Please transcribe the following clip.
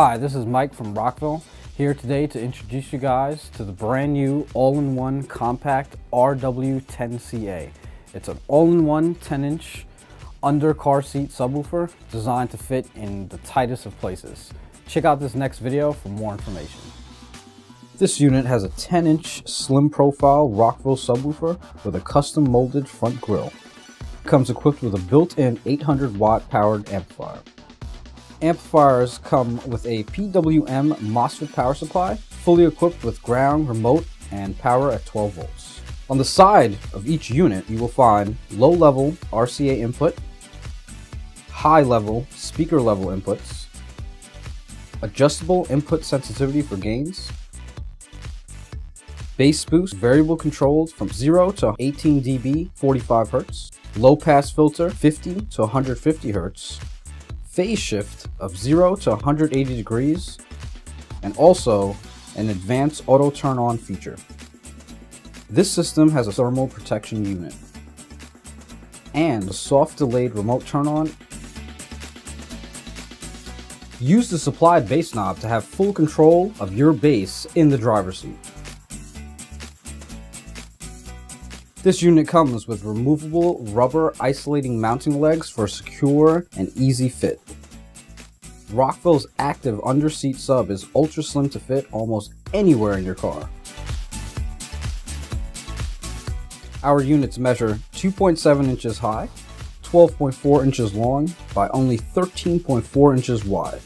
Hi, this is Mike from Rockville, here today to introduce you guys to the brand new all-in-one compact RW10CA. It's an all-in-one 10-inch under car seat subwoofer designed to fit in the tightest of places. Check out this next video for more information. This unit has a 10-inch slim profile Rockville subwoofer with a custom molded front grille. It comes equipped with a built-in 800 watt powered amplifier. Amplifiers come with a PWM MOSFET power supply, fully equipped with ground, remote, and power at 12 volts. On the side of each unit, you will find low-level RCA input, high-level speaker-level inputs, adjustable input sensitivity for gains, bass boost variable controls from 0 to 18 dB 45 Hz, low-pass filter 50 to 150 Hz, phase shift of 0 to 180 degrees, and also an advanced auto turn-on feature. This system has a thermal protection unit and a soft delayed remote turn-on. Use the supplied bass knob to have full control of your bass in the driver's seat. This unit comes with removable rubber isolating mounting legs for a secure and easy fit. Rockville's active under-seat sub is ultra slim to fit almost anywhere in your car. Our units measure 2.7 inches high, 12.4 inches long by only 13.4 inches wide.